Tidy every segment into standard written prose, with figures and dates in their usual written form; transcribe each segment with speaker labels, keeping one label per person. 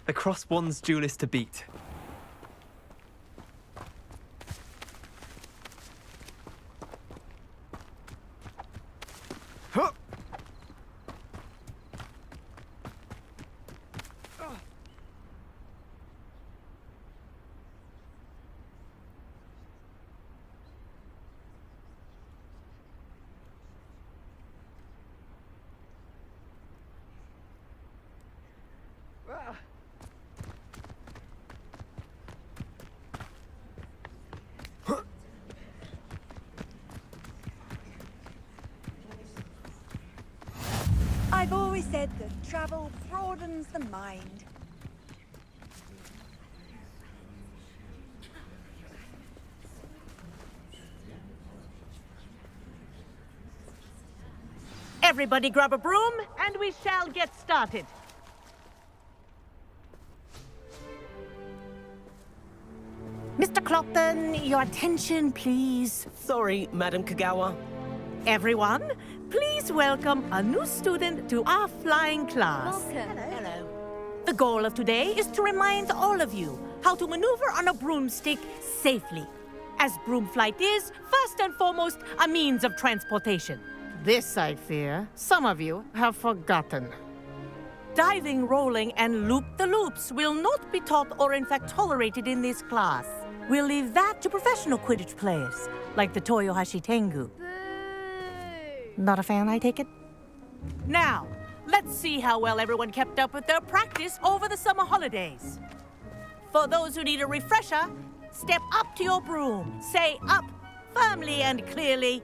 Speaker 1: The cross one's duelist to beat. Huh!
Speaker 2: I've always said that travel broadens the mind.
Speaker 3: Everybody grab a broom, and we shall get started. Mr. Clopton, your attention, please.
Speaker 4: Sorry, Madam Kagawa.
Speaker 3: Everyone, please welcome a new student to our flying class.
Speaker 2: Welcome.
Speaker 4: Hello.
Speaker 3: The goal of today is to remind all of you how to maneuver on a broomstick safely, as broom flight is, first and foremost, a means of transportation. This, I fear, some of you have forgotten. Diving, rolling, and loop-the-loops will not be taught or in fact tolerated in this class. We'll leave that to professional Quidditch players, like the Toyohashi Tengu. Not a fan, I take it? Now, let's see how well everyone kept up with their practice over the summer holidays. For those who need a refresher, step up to your broom, say up firmly and clearly,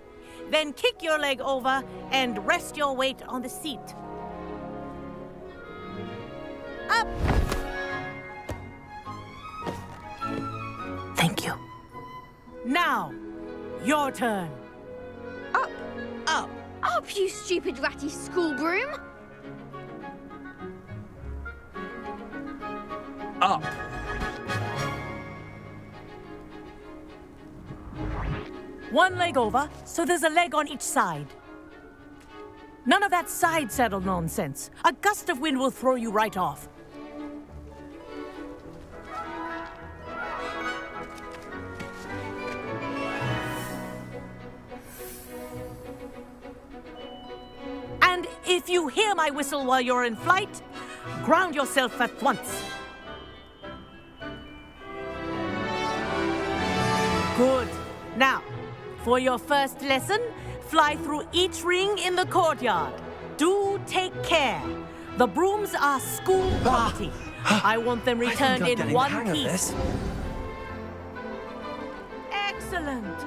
Speaker 3: then kick your leg over and rest your weight on the seat. Up! Thank you. Now, your turn.
Speaker 2: Up!
Speaker 4: Up.
Speaker 2: Up, you stupid ratty school broom!
Speaker 1: Up!
Speaker 3: One leg over, so there's a leg on each side. None of that side saddle nonsense. A gust of wind will throw you right off. And if you hear my whistle while you're in flight, ground yourself at once. Good. Now, for your first lesson, fly through each ring in the courtyard. Do take care. The brooms are school property. I want them returned in one piece. Excellent.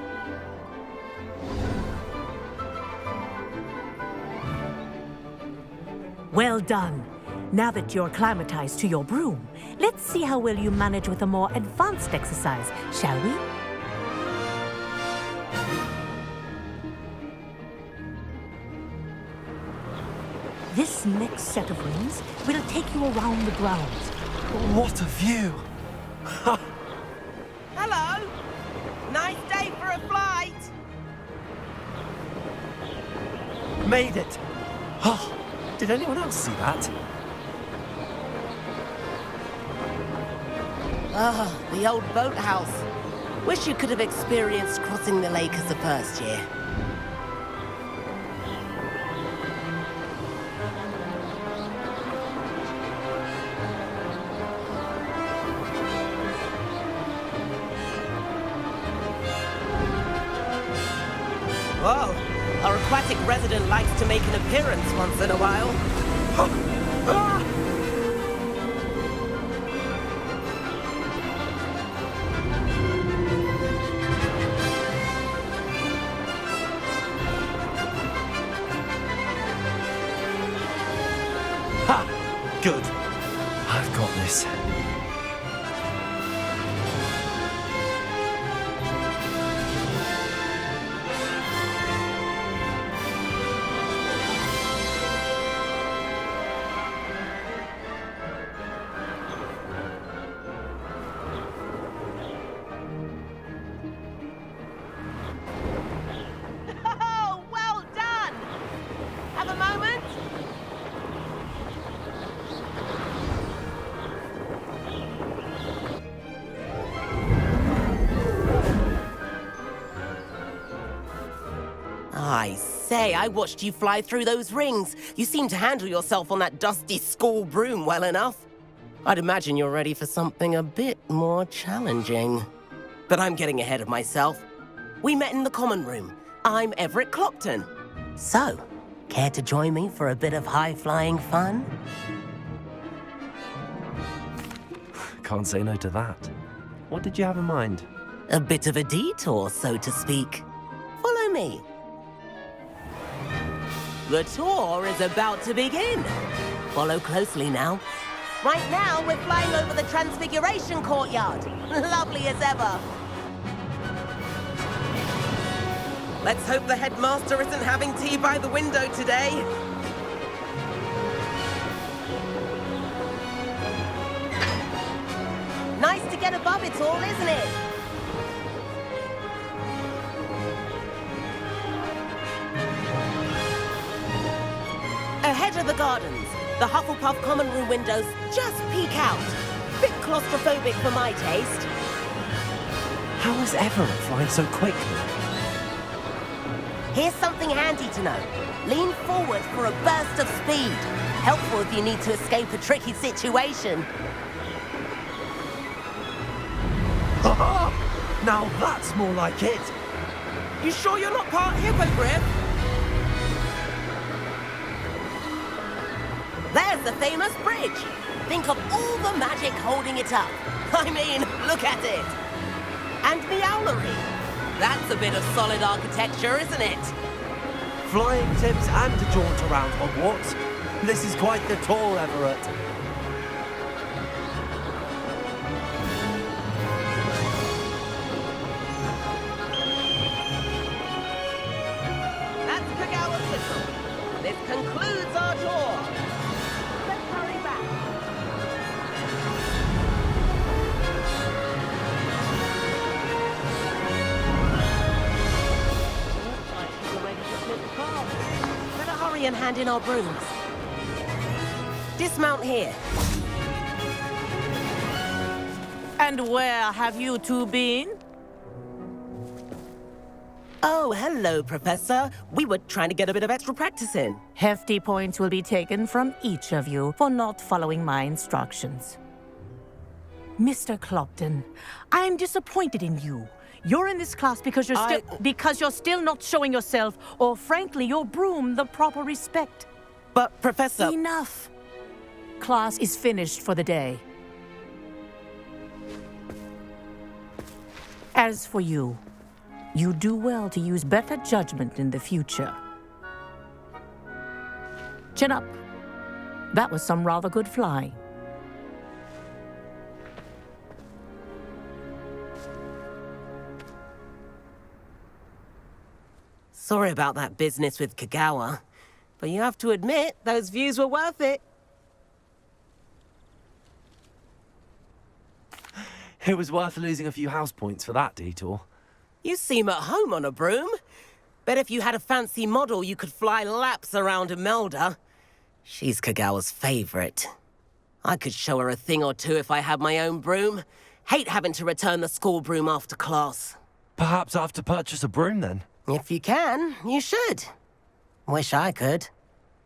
Speaker 3: Well done. Now that you're acclimatized to your broom, let's see how well you manage with a more advanced exercise, shall we? This next set of rings will take you around the grounds.
Speaker 1: What a view!
Speaker 4: Hello. Nice day for a flight.
Speaker 1: Made it! Oh, did anyone else see that?
Speaker 4: Ah, the old boathouse. Wish you could have experienced crossing the lake as the first year. Whoa, our aquatic resident likes to make an appearance once in a while.
Speaker 1: Ha! Good. I've got this.
Speaker 3: Oh, well done! Have a moment?
Speaker 4: say, I watched you fly through those rings. You seem to handle yourself on that dusty school broom well enough. I'd imagine you're ready for something a bit more challenging. But I'm getting ahead of myself. We met in the common room. I'm Everett Clopton. So, care to join me for a bit of high-flying fun?
Speaker 1: Can't say no to that. What did you have in mind?
Speaker 4: A bit of a detour, so to speak. Follow me. The tour is about to begin. Follow closely now. Right now, we're flying over the Transfiguration Courtyard. Lovely as ever. Let's hope the headmaster isn't having tea by the window today. Nice to get above it all, isn't it? Ahead of the gardens, the Hufflepuff common room windows just peek out. Bit claustrophobic for my taste.
Speaker 1: How is Everett flying so quickly?
Speaker 4: Here's something handy to know. Lean forward for a burst of speed. Helpful if you need to escape a tricky situation.
Speaker 1: Now that's more like it.
Speaker 4: You sure you're not part hippogriff? There's the famous bridge. Think of all the magic holding it up. I mean, look at it. And the owlery. That's a bit of solid architecture, isn't it?
Speaker 1: Flying tips and a jaunt around Hogwarts. This is quite the tour, Everett.
Speaker 4: That's Kagawa's whistle. This concludes our tour. Let's hurry back. Better hurry and hand in our brooms. Dismount here.
Speaker 3: And where have you two been?
Speaker 4: Oh, hello, Professor. We were trying to get a bit of extra practice in.
Speaker 3: Hefty points will be taken from each of you for not following my instructions. Mr. Clopton, I'm disappointed in you. You're in this class because you're still not showing yourself, or frankly, your broom the proper respect.
Speaker 4: But, Professor...
Speaker 3: Enough. Class is finished for the day. As for you, you do well to use better judgment in the future. Chin up. That was some rather good flying.
Speaker 4: Sorry about that business with Kagawa, but you have to admit, those views were worth it.
Speaker 1: It was worth losing a few house points for that detour.
Speaker 4: You seem at home on a broom. Bet if you had a fancy model, you could fly laps around Imelda. She's Kagawa's favorite. I could show her a thing or two if I had my own broom. Hate having to return the school broom after class.
Speaker 1: Perhaps I have to purchase a broom then.
Speaker 4: If you can, you should. Wish I could.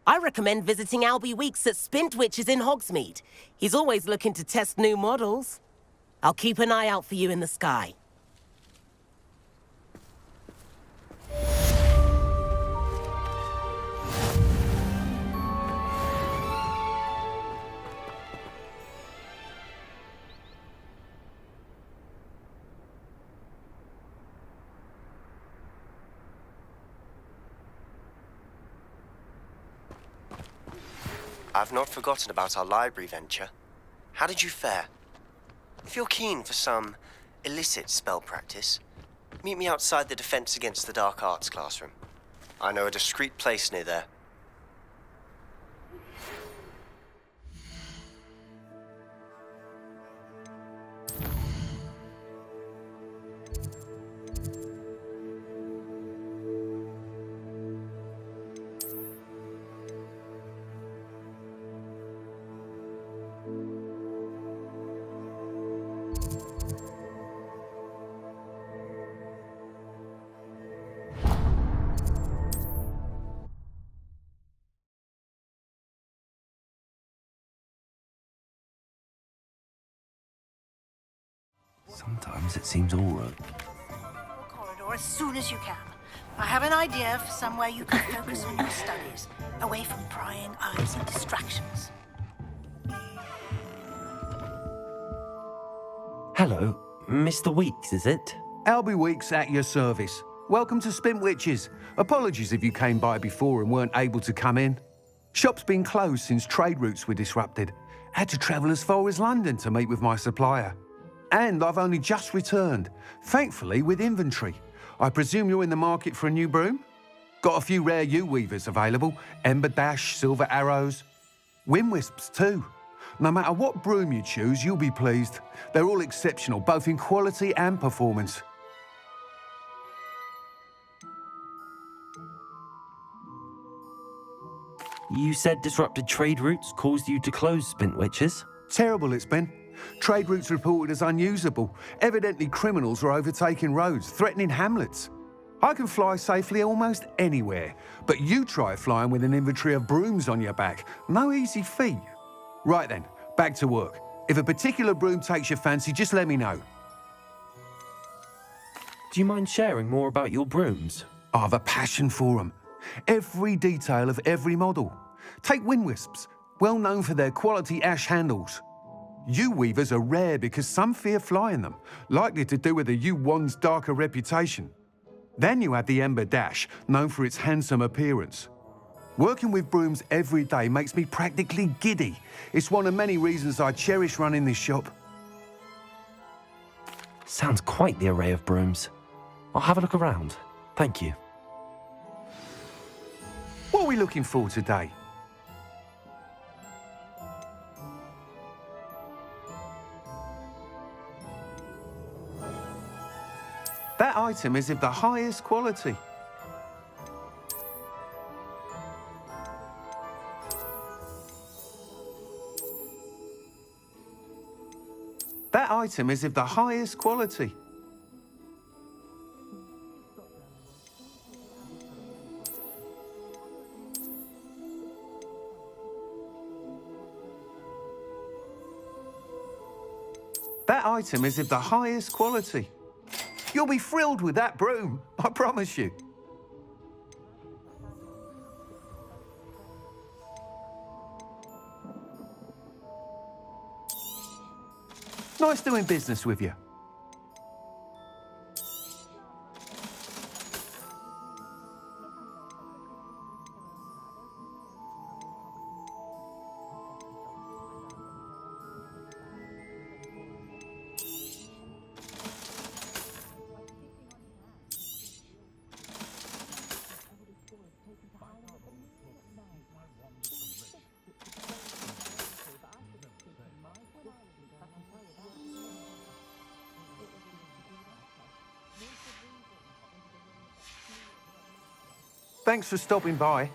Speaker 4: I recommend visiting Albie Weeks at Spintwitches in Hogsmeade. He's always looking to test new models. I'll keep an eye out for you in the sky.
Speaker 5: I've not forgotten about our library venture. How did you fare? If you're keen for some illicit spell practice, meet me outside the Defense Against the Dark Arts classroom. I know a discreet place near there.
Speaker 1: Sometimes it seems all right.
Speaker 6: Corridor as soon as you can. I have an idea for somewhere you can focus on your studies, away from prying eyes and distractions.
Speaker 1: Hello, Mr. Weeks, is it?
Speaker 7: Albie Weeks at your service. Welcome to Spintwitches. Apologies if you came by before and weren't able to come in. Shop's been closed since trade routes were disrupted. Had to travel as far as London to meet with my supplier. And I've only just returned, thankfully with inventory. I presume you're in the market for a new broom? Got a few rare U-weavers available, Ember Dash, Silver Arrows, Wind Wisps too. No matter what broom you choose, you'll be pleased. They're all exceptional, both in quality and performance.
Speaker 1: You said disrupted trade routes caused you to close Spintwitches?
Speaker 7: Terrible it's been. Trade routes reported as unusable. Evidently criminals are overtaking roads, threatening hamlets. I can fly safely almost anywhere, but you try flying with an inventory of brooms on your back. No easy feat. Right then, back to work. If a particular broom takes your fancy, just let me know.
Speaker 1: Do you mind sharing more about your brooms?
Speaker 7: I have a passion for them. Every detail of every model. Take Wind Wisps, well known for their quality ash handles. U-weavers are rare because some fear flying them, likely to do with the U-wand's darker reputation. Then you have the Ember Dash, known for its handsome appearance. Working with brooms every day makes me practically giddy. It's one of many reasons I cherish running this shop.
Speaker 1: Sounds quite the array of brooms. I'll have a look around. Thank you.
Speaker 7: What are we looking for today? That item is of the highest quality. That item is of the highest quality. That item is of the highest quality. You'll be thrilled with that broom, I promise you. Nice doing business with you. Thanks for stopping by.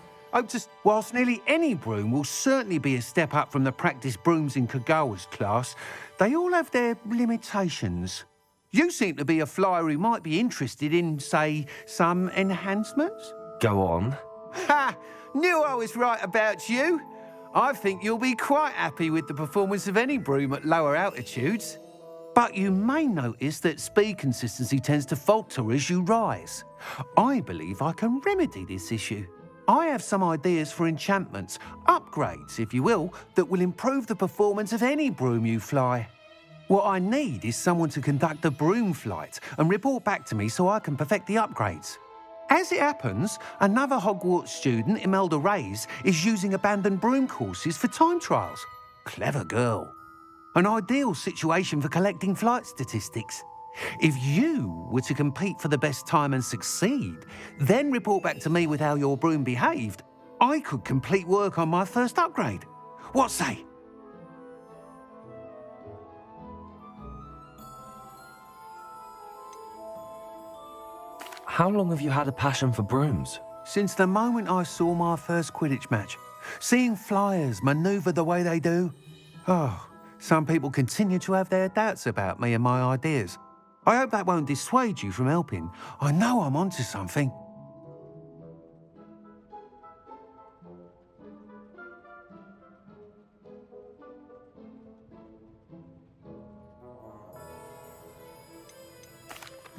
Speaker 7: Whilst nearly any broom will certainly be a step up from the practice brooms in Kagawa's class, they all have their limitations. You seem to be a flyer who might be interested in, say, some enhancements?
Speaker 1: Go on.
Speaker 7: Ha! Knew I was right about you. I think you'll be quite happy with the performance of any broom at lower altitudes. But you may notice that speed consistency tends to falter as you rise. I believe I can remedy this issue. I have some ideas for enchantments, upgrades, if you will, that will improve the performance of any broom you fly. What I need is someone to conduct a broom flight and report back to me so I can perfect the upgrades. As it happens, another Hogwarts student, Imelda Reyes, is using abandoned broom courses for time trials. Clever girl. An ideal situation for collecting flight statistics. If you were to compete for the best time and succeed, then report back to me with how your broom behaved, I could complete work on my first upgrade. What say?
Speaker 1: How long have you had a passion for brooms?
Speaker 7: Since the moment I saw my first Quidditch match. Seeing flyers manoeuvre the way they do. Oh, some people continue to have their doubts about me and my ideas. I hope that won't dissuade you from helping. I know I'm onto something.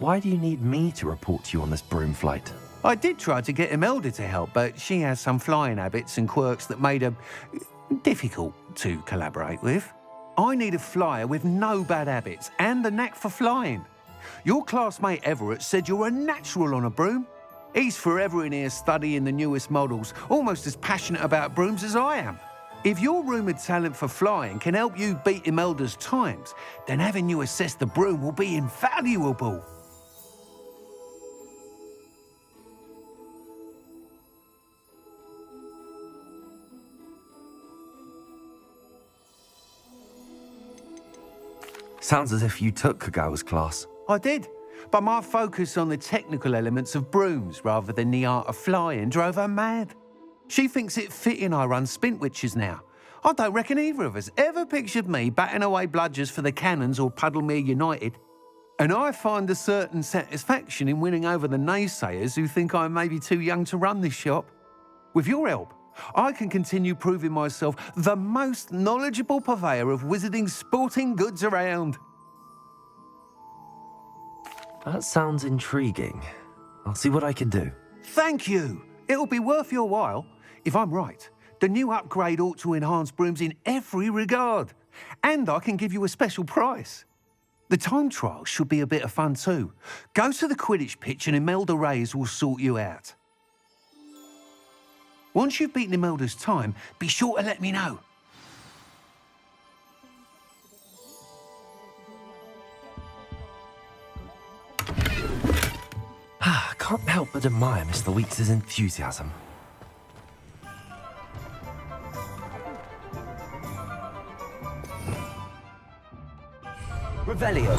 Speaker 8: Why do you need me to report to you on this broom flight?
Speaker 7: I did try to get Imelda to help, but she has some flying habits and quirks that made her difficult to collaborate with. I need a flyer with no bad habits and the knack for flying. Your classmate Everett said you're a natural on a broom. He's forever in here studying the newest models, almost as passionate about brooms as I am. If your rumoured talent for flying can help you beat Imelda's times, then having you assess the broom will be invaluable.
Speaker 8: Sounds as if you took Kagawa's class.
Speaker 7: I did, but my focus on the technical elements of brooms rather than the art of flying drove her mad. She thinks it fitting I run Spintwitches now. I don't reckon either of us ever pictured me batting away bludgers for the Cannons or Puddlemere United. And I find a certain satisfaction in winning over the naysayers who think I may be too young to run this shop. With your help, I can continue proving myself the most knowledgeable purveyor of wizarding sporting goods around.
Speaker 8: That sounds intriguing. I'll see what I can do.
Speaker 7: Thank you. It'll be worth your while. If I'm right, the new upgrade ought to enhance brooms in every regard. And I can give you a special price. The time trial should be a bit of fun too. Go to the Quidditch pitch and Imelda Reyes will sort you out. Once you've beaten Imelda's time, be sure to let me know.
Speaker 8: I can't help but admire Mr. Weeks' enthusiasm. Revelio.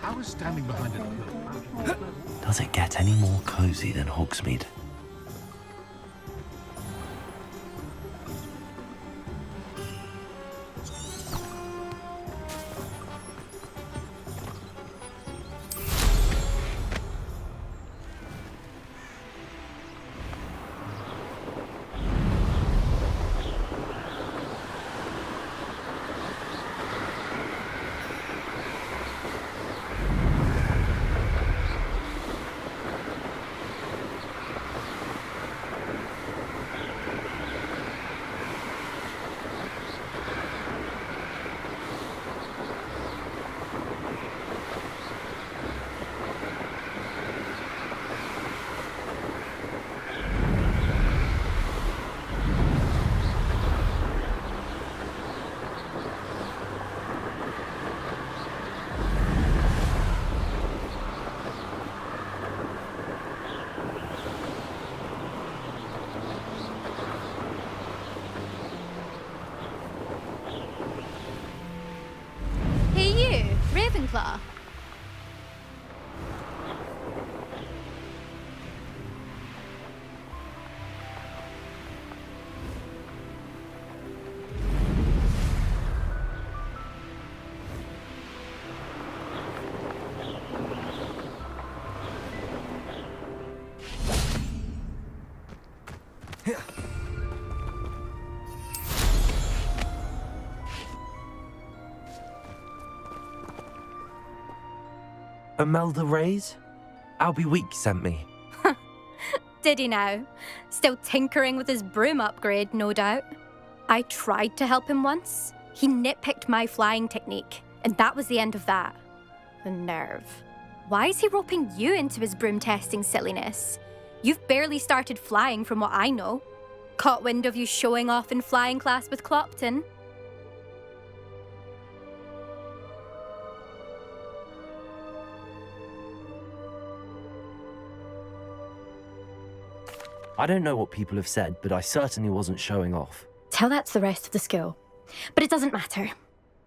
Speaker 9: I was standing behind it.
Speaker 8: Does it get any more cozy than Hogsmeade?
Speaker 10: Ravenclaw.
Speaker 8: Imelda Reyes? Albie Week sent me.
Speaker 10: Did he now? Still tinkering with his broom upgrade, no doubt. I tried to help him once. He nitpicked my flying technique, and that was the end of that. The nerve. Why is he roping you into his broom testing silliness? You've barely started flying from what I know. Caught wind of you showing off in flying class with Clopton.
Speaker 8: I don't know what people have said, but I certainly wasn't showing off.
Speaker 10: Tell that to the rest of the school. But it doesn't matter.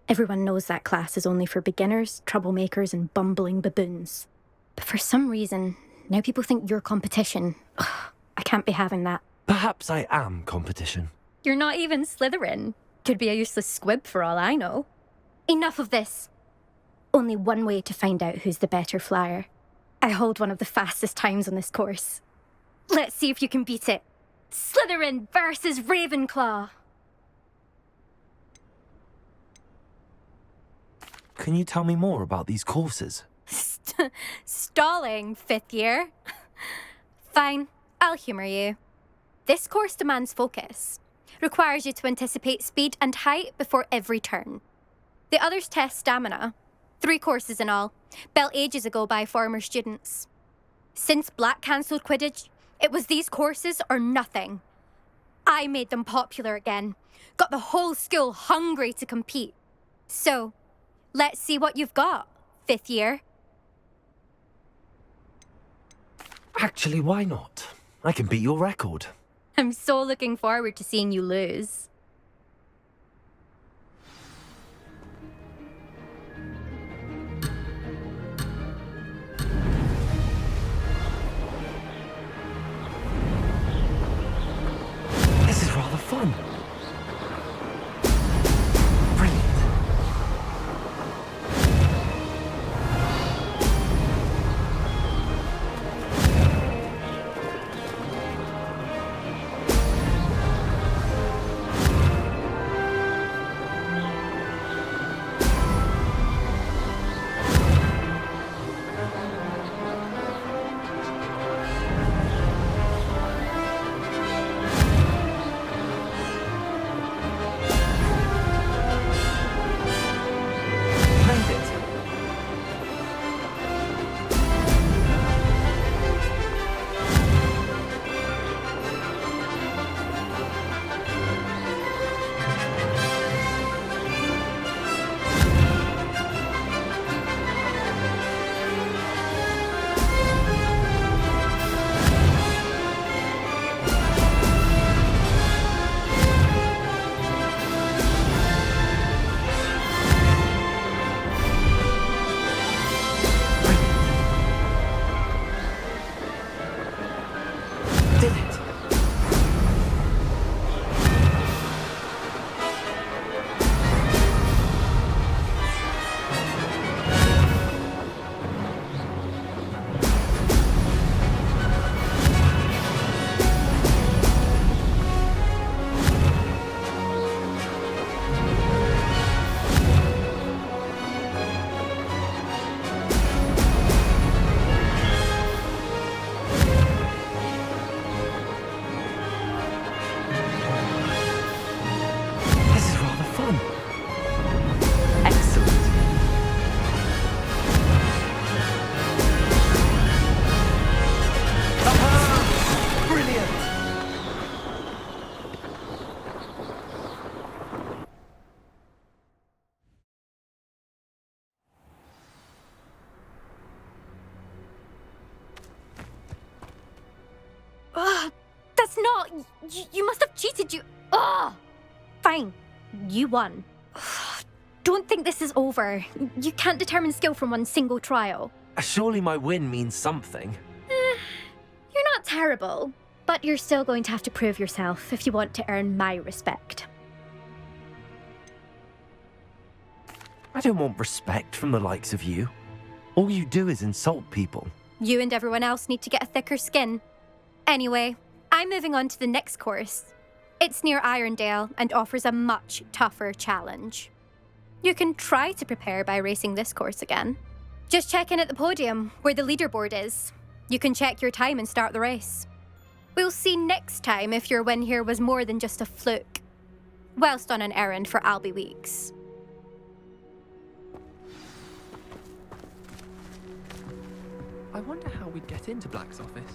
Speaker 10: Everyone knows that class is only for beginners, troublemakers, and bumbling baboons. But for some reason, now people think you're competition. Ugh, I can't be having that.
Speaker 8: Perhaps I am competition.
Speaker 10: You're not even Slytherin. Could be a useless squib for all I know. Enough of this. Only one way to find out who's the better flyer. I hold one of the fastest times on this course. Let's see if you can beat it. Slytherin versus Ravenclaw.
Speaker 8: Can you tell me more about these courses?
Speaker 10: Stalling, 5th year. Fine, I'll humour you. This course demands focus. Requires you to anticipate speed and height before every turn. The others test stamina. 3 courses in all, built ages ago by former students. Since Black cancelled Quidditch, it was these courses or nothing. I made them popular again. Got the whole school hungry to compete. So, let's see what you've got, 5th year.
Speaker 8: Actually, why not? I can beat your record.
Speaker 10: I'm so looking forward to seeing you lose.
Speaker 8: This is rather fun. Brilliant.
Speaker 10: That's not... You must have cheated, you... Ugh! Fine. You won. Don't think this is over. You can't determine skill from one single trial.
Speaker 8: Surely my win means something.
Speaker 10: You're not terrible, but you're still going to have to prove yourself if you want to earn my respect.
Speaker 8: I don't want respect from the likes of you. All you do is insult people.
Speaker 10: You and everyone else need to get a thicker skin. Anyway, I'm moving on to the next course. It's near Irondale and offers a much tougher challenge. You can try to prepare by racing this course again. Just check in at the podium, where the leaderboard is. You can check your time and start the race. We'll see next time if your win here was more than just a fluke. Whilst on an errand for Albie Weeks.
Speaker 9: I wonder how we'd get into Black's office.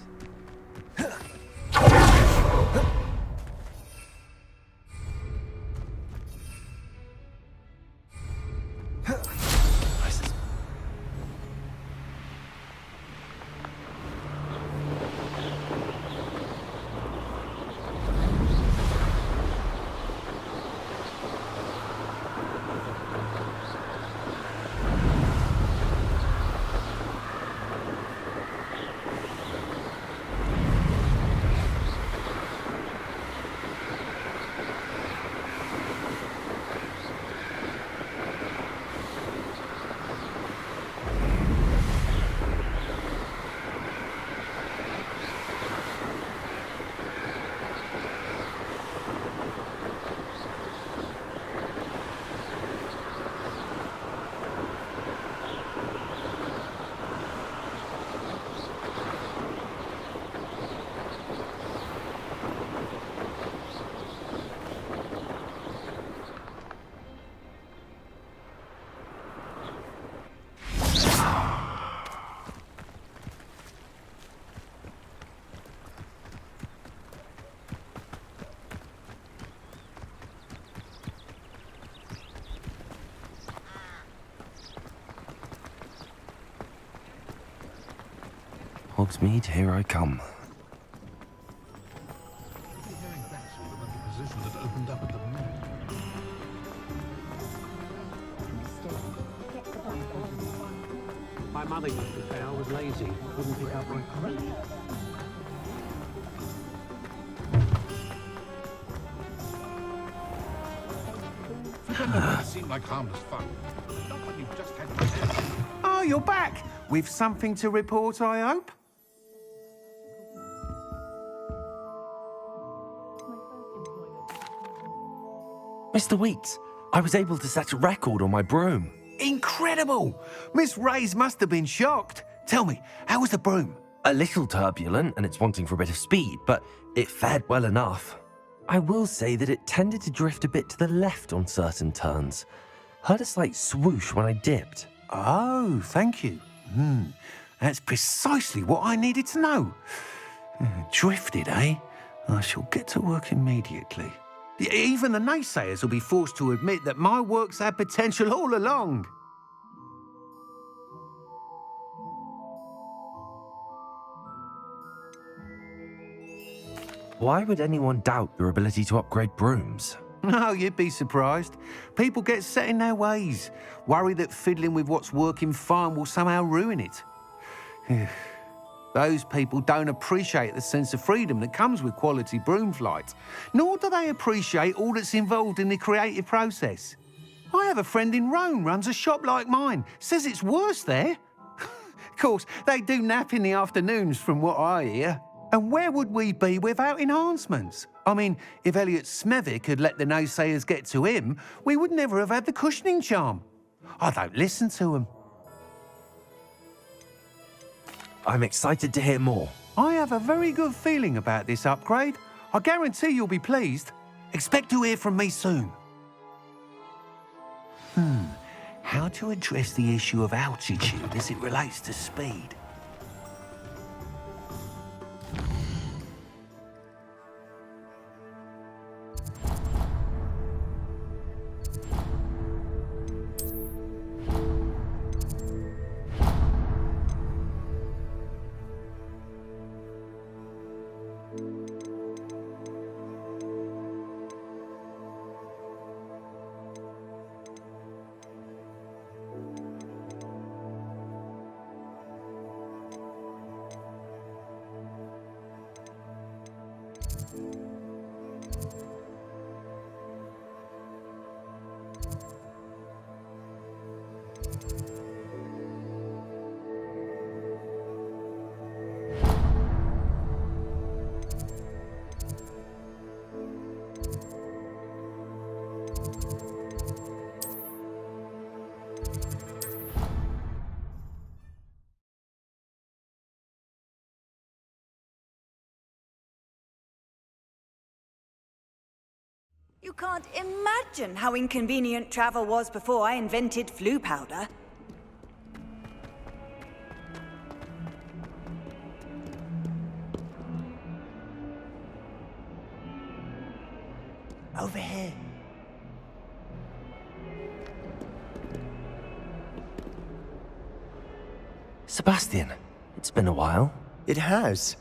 Speaker 8: Hogsmeade, here I come.
Speaker 7: My mother used to say I was lazy, wouldn't pick up my crutch.
Speaker 11: Seemed like harmless fun. Not when you've just had
Speaker 7: Oh, you're back! With something to report, I hope?
Speaker 8: Mr. Weeks, I was able to set a record on my broom.
Speaker 7: Incredible! Miss Ray's must have been shocked. Tell me, how was the broom?
Speaker 8: A little turbulent and it's wanting for a bit of speed, but it fared well enough. I will say that it tended to drift a bit to the left on certain turns. Heard a slight swoosh when I dipped.
Speaker 7: Oh, thank you. That's precisely what I needed to know. Drifted, eh? I shall get to work immediately. Even the naysayers will be forced to admit that my work's had potential all along.
Speaker 8: Why would anyone doubt your ability to upgrade brooms?
Speaker 7: Oh, you'd be surprised. People get set in their ways, worry that fiddling with what's working fine will somehow ruin it. Those people don't appreciate the sense of freedom that comes with quality broom flight, nor do they appreciate all that's involved in the creative process. I have a friend in Rome runs a shop like mine, says it's worse there. Of course, they do nap in the afternoons from what I hear. And where would we be without enhancements? I mean, if Elliot Smethwick had let the naysayers get to him, we would never have had the cushioning charm. I don't listen to them.
Speaker 8: I'm excited to hear more.
Speaker 7: I have a very good feeling about this upgrade. I guarantee you'll be pleased. Expect to hear from me soon. How to address the issue of altitude as it relates to speed?
Speaker 2: You can't imagine how inconvenient travel was before I invented flu powder. Over here.
Speaker 8: Sebastian, it's been a while.
Speaker 5: It has.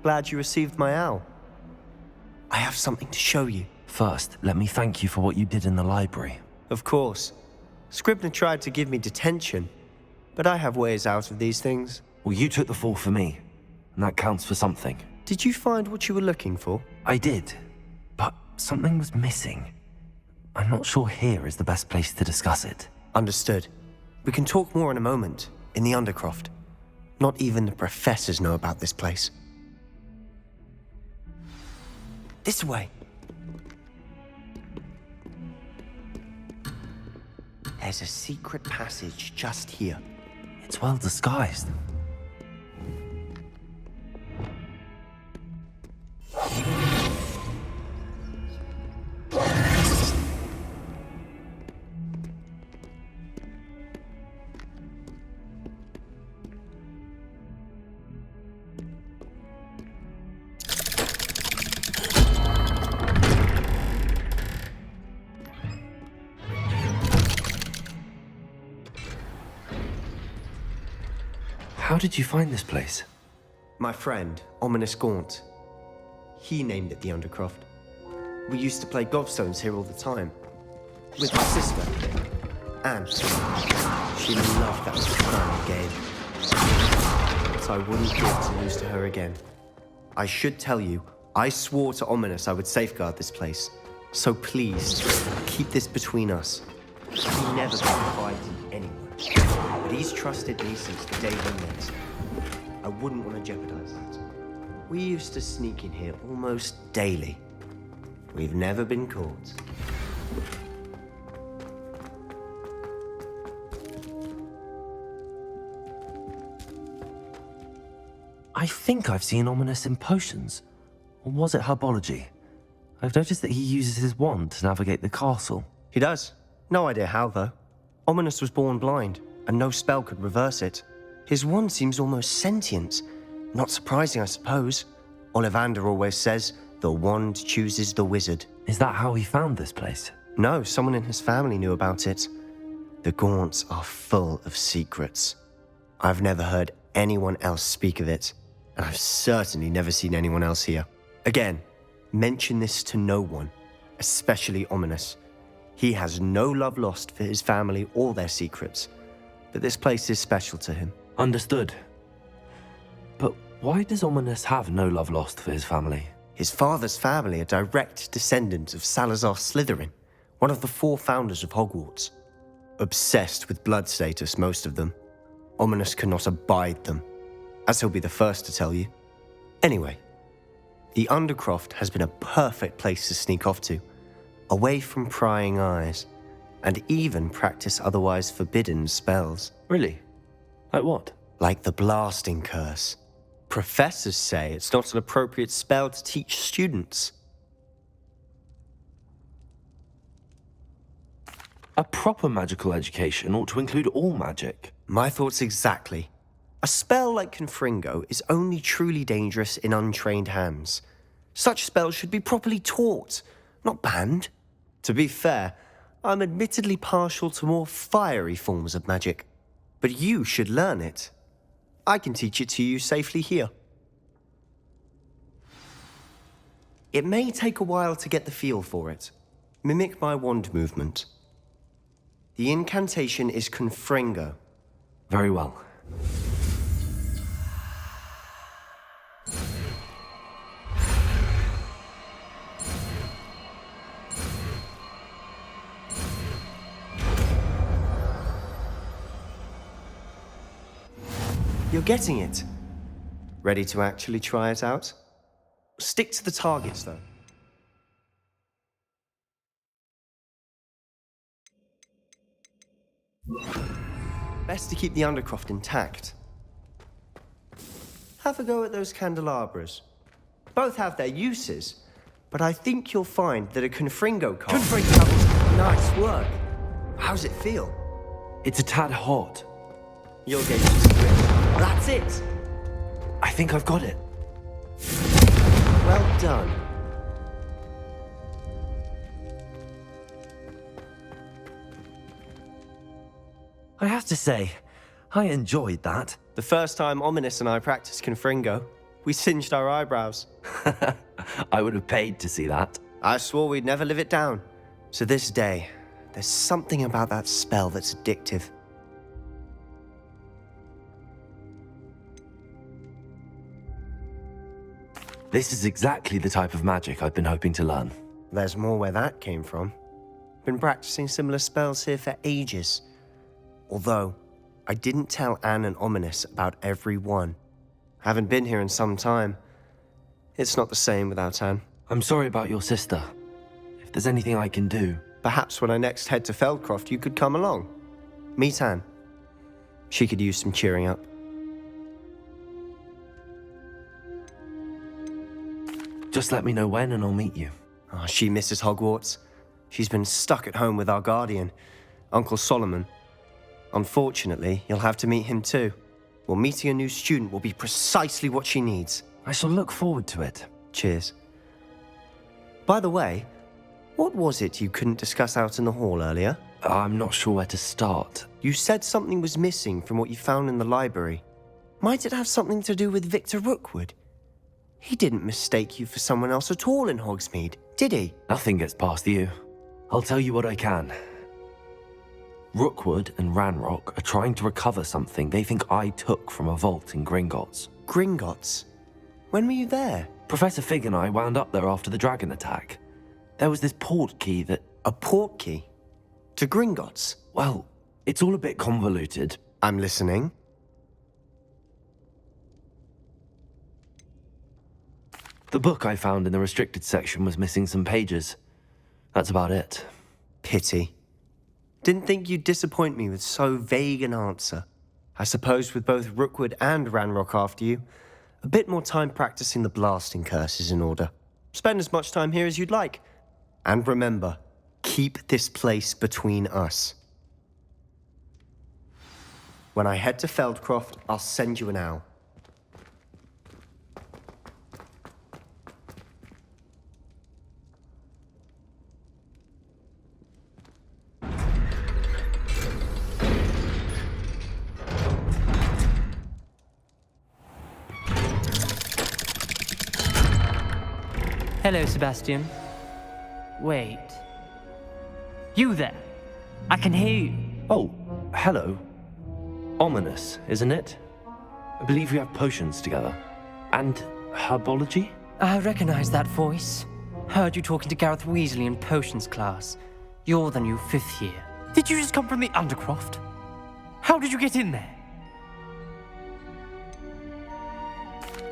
Speaker 5: Glad you received my owl. I have something to show you.
Speaker 8: First, let me thank you for what you did in the library.
Speaker 5: Of course. Scribner tried to give me detention, but I have ways out of these things.
Speaker 8: Well, you took the fall for me, and that counts for something.
Speaker 5: Did you find what you were looking for?
Speaker 8: I did, but something was missing. I'm not sure here is the best place to discuss it.
Speaker 5: Understood. We can talk more in a moment, in the Undercroft. Not even the professors know about this place. This way. There's a secret passage just here.
Speaker 8: It's well disguised. How did you find this place?
Speaker 5: My friend, Ominous Gaunt. He named it the Undercroft. We used to play gobstones here all the time. With my sister, Anne. She loved that style game. But I wouldn't give to lose to her again. I should tell you, I swore to Ominous I would safeguard this place. So please, keep this between us. He never confided in anyone. But he's trusted me since the day we met. I wouldn't want to jeopardize that. We used to sneak in here almost daily. We've never been caught.
Speaker 8: I think I've seen Ominous in potions. Or was it herbology? I've noticed that he uses his wand to navigate the castle.
Speaker 5: He does. No idea how, though. Ominous was born blind, and no spell could reverse it. His wand seems almost sentient. Not surprising, I suppose. Ollivander always says, the wand chooses the wizard.
Speaker 8: Is that how he found this place?
Speaker 5: No, someone in his family knew about it. The Gaunts are full of secrets. I've never heard anyone else speak of it, and I've certainly never seen anyone else here. Again, mention this to no one, especially Ominous. He has no love lost for his family or their secrets, but this place is special to him.
Speaker 8: Understood. But why does Ominous have no love lost for his family?
Speaker 5: His father's family are direct descendants of Salazar Slytherin, one of the 4 founders of Hogwarts. Obsessed with blood status, most of them. Ominous cannot abide them, as he'll be the first to tell you. Anyway, the Undercroft has been a perfect place to sneak off to, away from prying eyes, and even practice otherwise forbidden spells.
Speaker 8: Really? Like what?
Speaker 5: Like the blasting curse. Professors say it's not an appropriate spell to teach students.
Speaker 8: A proper magical education ought to include all magic.
Speaker 5: My thoughts exactly. A spell like Confringo is only truly dangerous in untrained hands. Such spells should be properly taught, not banned. To be fair, I'm admittedly partial to more fiery forms of magic. But you should learn it. I can teach it to you safely here. It may take a while to get the feel for it. Mimic my wand movement. The incantation is Confringo.
Speaker 8: Very well.
Speaker 5: You're getting it. Ready to actually try it out? Stick to the targets, though. Best to keep the Undercroft intact. Have a go at those candelabras. Both have their uses, but I think you'll find that a Confringo card... Confringo! Nice work. How's it feel?
Speaker 8: It's a tad hot.
Speaker 5: You'll get used to it. That's it!
Speaker 8: I think I've got it.
Speaker 5: Well done.
Speaker 8: I have to say, I enjoyed that.
Speaker 5: The first time Ominous and I practiced Confringo, we singed our eyebrows.
Speaker 8: I would have paid to see that.
Speaker 5: I swore we'd never live it down. To this day, there's something about that spell that's addictive.
Speaker 8: This is exactly the type of magic I've been hoping to learn.
Speaker 5: There's more where that came from. Been practicing similar spells here for ages. Although, I didn't tell Anne and Ominous about every one. Haven't been here in some time. It's not the same without Anne.
Speaker 8: I'm sorry about your sister. If there's anything I can do...
Speaker 5: Perhaps when I next head to Feldcroft, you could come along. Meet Anne. She could use some cheering up.
Speaker 8: Just let me know when and I'll meet you.
Speaker 5: Oh, she misses Hogwarts. She's been stuck at home with our guardian, Uncle Solomon. Unfortunately, you'll have to meet him too. Well, meeting a new student will be precisely what she needs.
Speaker 8: I shall look forward to it.
Speaker 5: Cheers. By the way, what was it you couldn't discuss out in the hall earlier?
Speaker 8: I'm not sure where to start.
Speaker 5: You said something was missing from what you found in the library. Might it have something to do with Victor Rookwood? He didn't mistake you for someone else at all in Hogsmeade, did he?
Speaker 8: Nothing gets past you. I'll tell you what I can. Rookwood and Ranrock are trying to recover something they think I took from a vault in Gringotts.
Speaker 5: Gringotts? When were you there?
Speaker 8: Professor Fig and I wound up there after the dragon attack. There was this port key that...
Speaker 5: A port key? To Gringotts?
Speaker 8: Well, it's all a bit convoluted.
Speaker 5: I'm listening.
Speaker 8: The book I found in the restricted section was missing some pages. That's about it.
Speaker 5: Pity. Didn't think you'd disappoint me with so vague an answer. I suppose with both Rookwood and Ranrock after you, a bit more time practicing the blasting curse is in order. Spend as much time here as you'd like. And remember, keep this place between us. When I head to Feldcroft, I'll send you an owl.
Speaker 12: Hello, Sebastian. Wait. You there? I can hear you.
Speaker 8: Oh, hello. Ominous, isn't it? I believe we have potions together. And herbology?
Speaker 12: I recognize that voice. Heard you talking to Gareth Weasley in potions class. You're the new 5th year. Did you just come from the Undercroft? How did you get in there?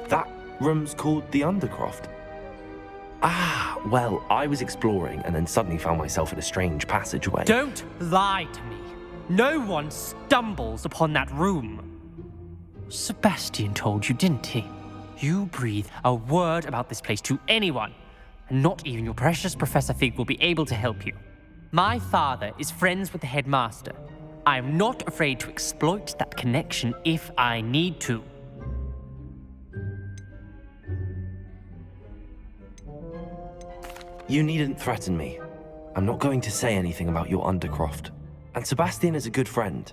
Speaker 8: That room's called the Undercroft. Ah, well, I was exploring and then suddenly found myself in a strange passageway.
Speaker 12: Don't lie to me. No one stumbles upon that room. Sebastian told you, didn't he? You breathe a word about this place to anyone, and not even your precious Professor Fig will be able to help you. My father is friends with the headmaster. I am not afraid to exploit that connection if I need to.
Speaker 8: You needn't threaten me. I'm not going to say anything about your Undercroft. And Sebastian is a good friend.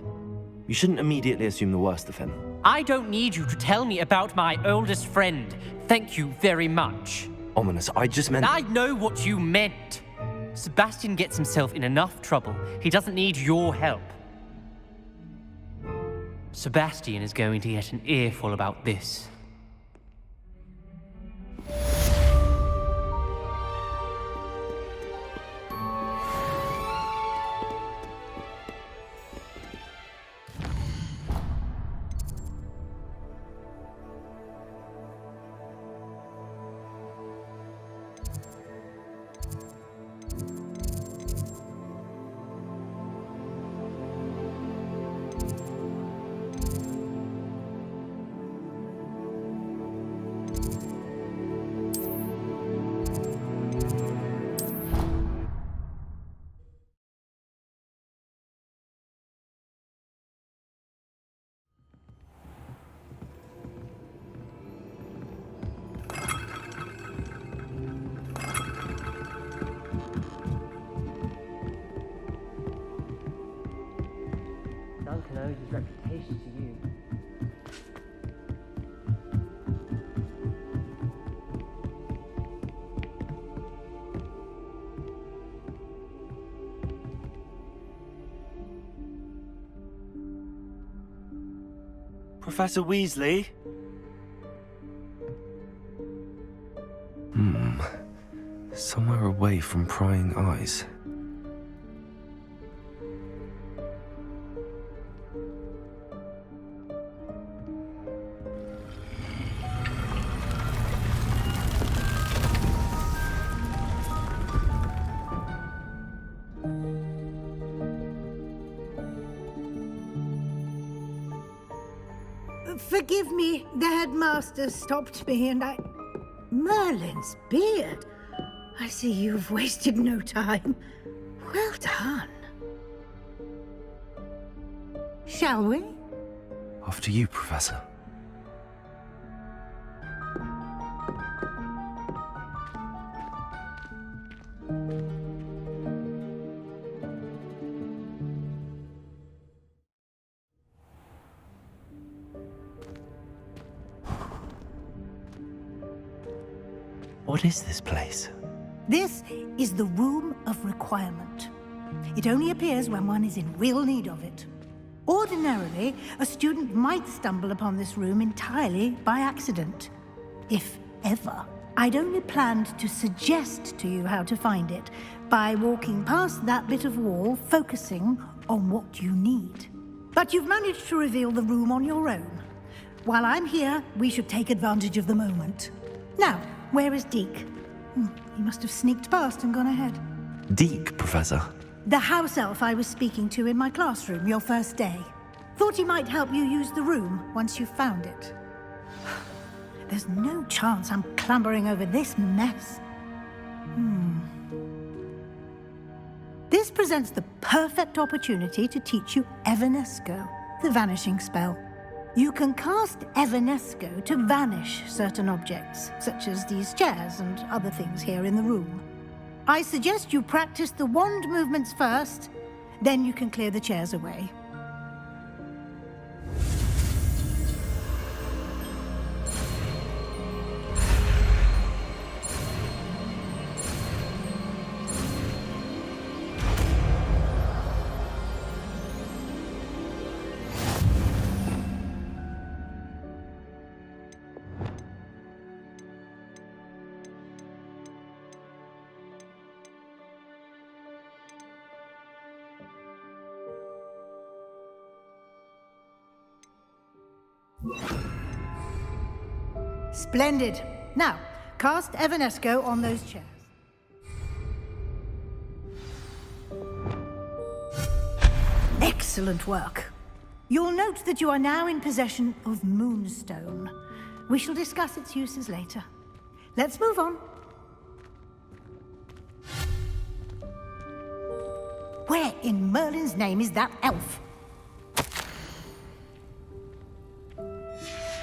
Speaker 8: You shouldn't immediately assume the worst of him.
Speaker 12: I don't need you to tell me about my oldest friend. Thank you very much.
Speaker 8: Ominous, I just meant...
Speaker 12: I know what you meant. Sebastian gets himself in enough trouble. He doesn't need your help. Sebastian is going to get an earful about this. Duncan owes his reputation to you.
Speaker 8: Professor Weasley? Somewhere away from prying eyes.
Speaker 6: Forgive me, the headmaster stopped me and I... Merlin's beard. I see you've wasted no time. Well done. Shall we?
Speaker 8: After you, Professor. What is this place?
Speaker 6: This is the Room of Requirement. It only appears when one is in real need of it. Ordinarily, a student might stumble upon this room entirely by accident, if ever. I'd only planned to suggest to you how to find it by walking past that bit of wall, focusing on what you need. But you've managed to reveal the room on your own. While I'm here, we should take advantage of the moment. Now, where is Deke? He must have sneaked past and gone ahead.
Speaker 8: Deke, Professor.
Speaker 6: The house elf I was speaking to in my classroom your first day. Thought he might help you use the room once you found it. There's no chance I'm clambering over this mess. This presents the perfect opportunity to teach you Evanesco, the vanishing spell. You can cast Evanesco to vanish certain objects, such as these chairs and other things here in the room. I suggest you practice the wand movements first, then you can clear the chairs away. Splendid. Now, cast Evanesco on those chairs. Excellent work. You'll note that you are now in possession of Moonstone. We shall discuss its uses later. Let's move on. Where in Merlin's name is that elf?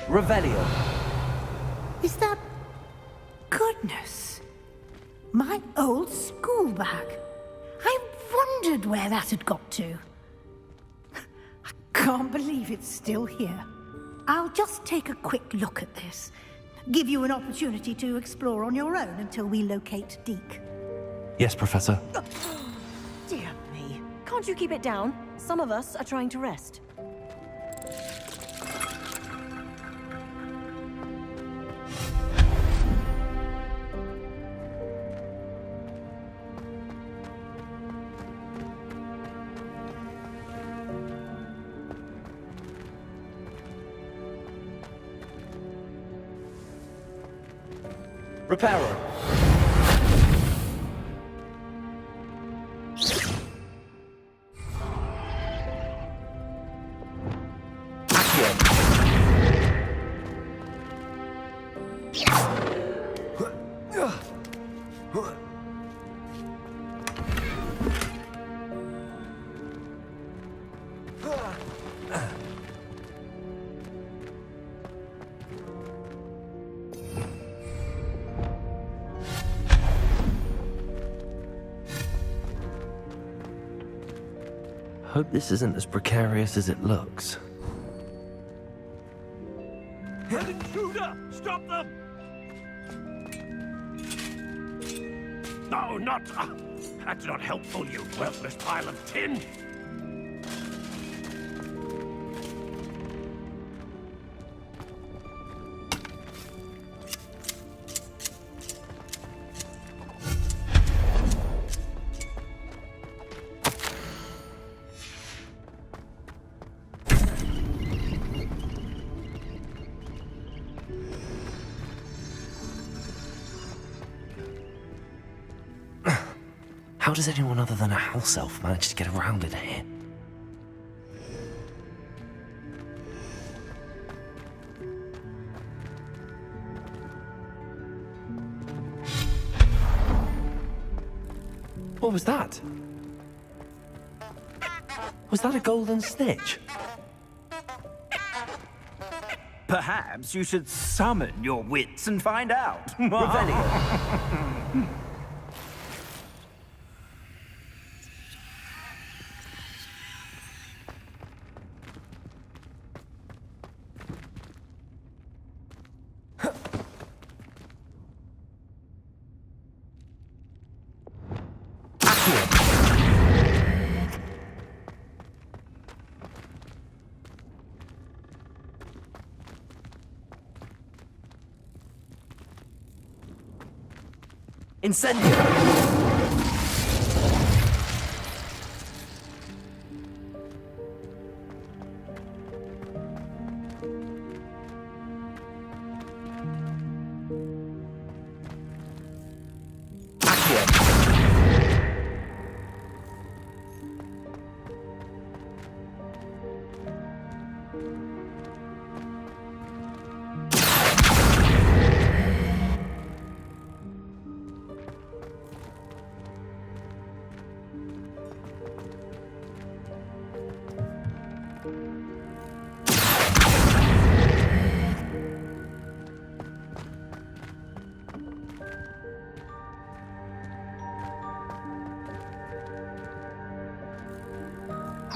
Speaker 1: Revelio.
Speaker 6: Is that... Goodness. My old school bag. I wondered where that had got to. I can't believe it's still here. I'll just take a quick look at this. Give you an opportunity to explore on your own until we locate Deke.
Speaker 8: Yes, Professor.
Speaker 13: Dear me. Can't you keep it down? Some of us are trying to rest.
Speaker 1: Repairer.
Speaker 8: Hope this isn't as precarious as it looks.
Speaker 11: An intruder! Stop them! No, not... that's not helpful, you worthless pile of tin!
Speaker 8: How does anyone other than a house elf manage to get around in here? What was that? Was that a golden snitch?
Speaker 14: Perhaps you should summon your wits and find out.
Speaker 1: Revelio.
Speaker 4: Incendio!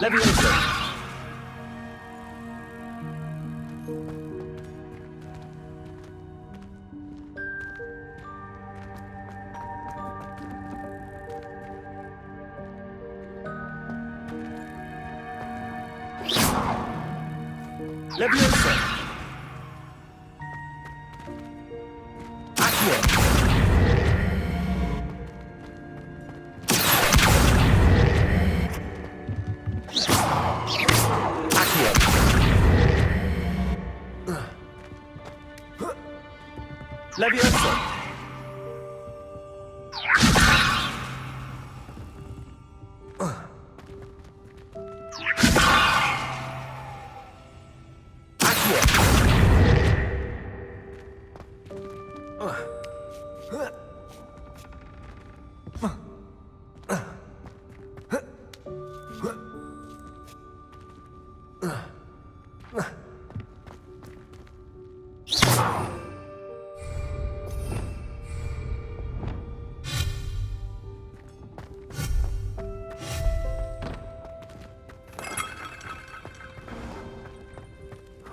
Speaker 4: Leviosa! Leviosa! Accio! Leviosa!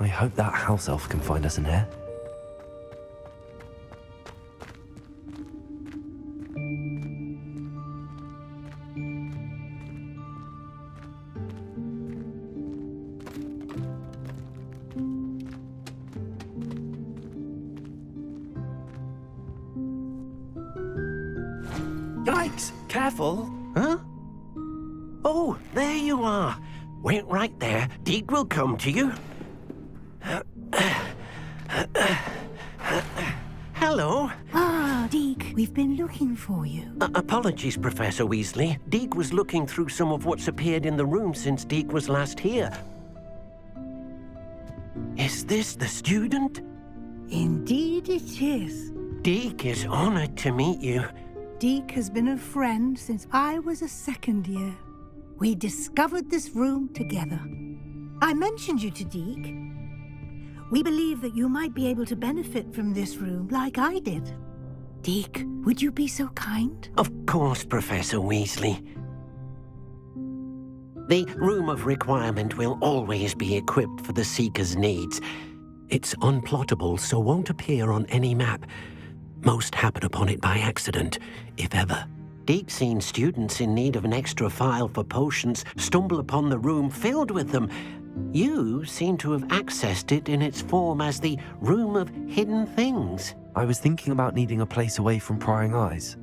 Speaker 8: I hope that house elf can find us in here.
Speaker 15: Yikes! Careful! Huh? Oh, there you are. Wait right there. Deke will come to you. Hello.
Speaker 6: Ah, Deke, we've been looking for you.
Speaker 15: Apologies, Professor Weasley. Deke was looking through some of what's appeared in the room since Deke was last here. Is this the student?
Speaker 6: Indeed it is.
Speaker 15: Deke is honored to meet you.
Speaker 6: Deke has been a friend since I was a second year. We discovered this room together. I mentioned you to Deke. We believe that you might be able to benefit from this room like I did. Deke, would you be so kind?
Speaker 15: Of course, Professor Weasley. The Room of Requirement will always be equipped for the Seeker's needs. It's unplottable, so won't appear on any map. Most happen upon it by accident, if ever. Deke's seen students in need of an extra file for potions stumble upon the room filled with them. You seem to have accessed it in its form as the Room of Hidden Things.
Speaker 8: I was thinking about needing a place away from prying eyes.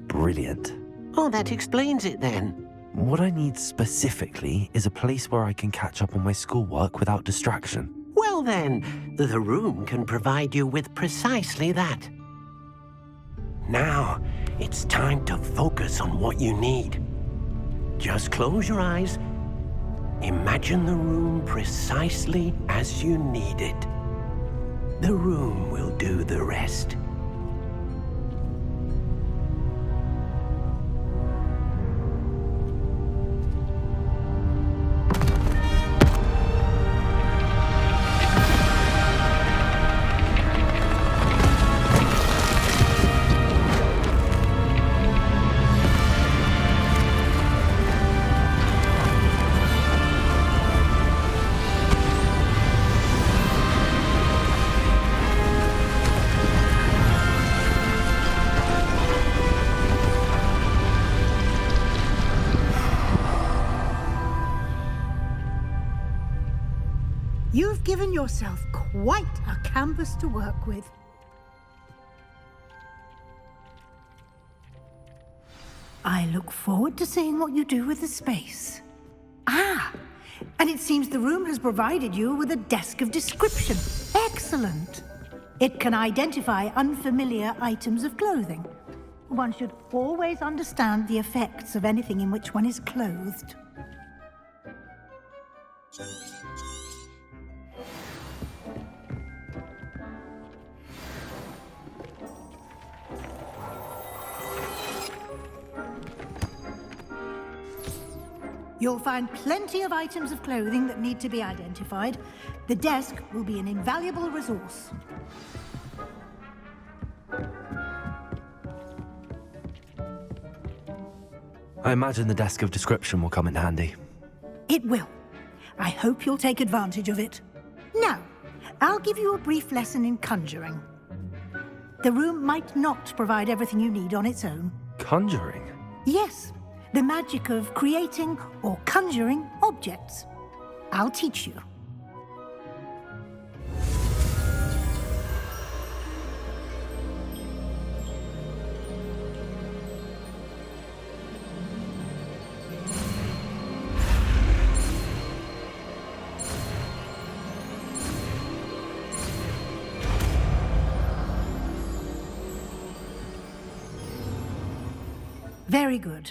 Speaker 8: Brilliant.
Speaker 15: Oh, that explains it then.
Speaker 8: What I need specifically is a place where I can catch up on my schoolwork without distraction.
Speaker 15: Well then, the room can provide you with precisely that. Now, it's time to focus on what you need. Just close your eyes. Imagine the room precisely as you need it. The room will do the rest.
Speaker 6: You've given yourself quite a canvas to work with. I look forward to seeing what you do with the space. Ah, and it seems the room has provided you with a desk of description. Excellent. It can identify unfamiliar items of clothing. One should always understand the effects of anything in which one is clothed. You'll find plenty of items of clothing that need to be identified. The desk will be an invaluable resource.
Speaker 8: I imagine the desk of description will come in handy.
Speaker 6: It will. I hope you'll take advantage of it. Now, I'll give you a brief lesson in conjuring. The room might not provide everything you need on its own.
Speaker 8: Conjuring?
Speaker 6: Yes, the magic of creating or conjuring objects. I'll teach you. Very good.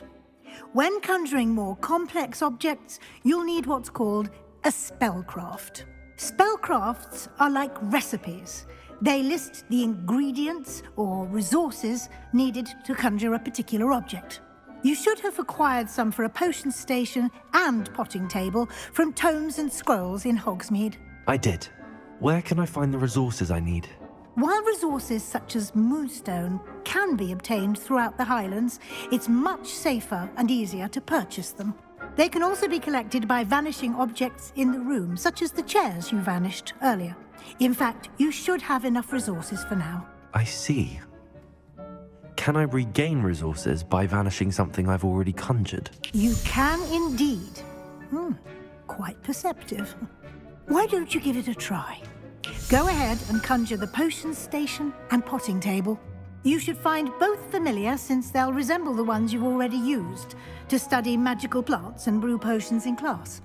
Speaker 6: When conjuring more complex objects, you'll need what's called a spellcraft. Spellcrafts are like recipes. They list the ingredients or resources needed to conjure a particular object. You should have acquired some for a potion station and potting table from tomes and scrolls in Hogsmeade.
Speaker 8: I did. Where can I find the resources I need?
Speaker 6: While resources such as moonstone can be obtained throughout the Highlands, it's much safer and easier to purchase them. They can also be collected by vanishing objects in the room, such as the chairs you vanished earlier. In fact, you should have enough resources for now.
Speaker 8: I see. Can I regain resources by vanishing something I've already conjured?
Speaker 6: You can indeed. Quite perceptive. Why don't you give it a try? Go ahead and conjure the potion station and potting table. You should find both familiar, since they'll resemble the ones you've already used to study magical plants and brew potions in class.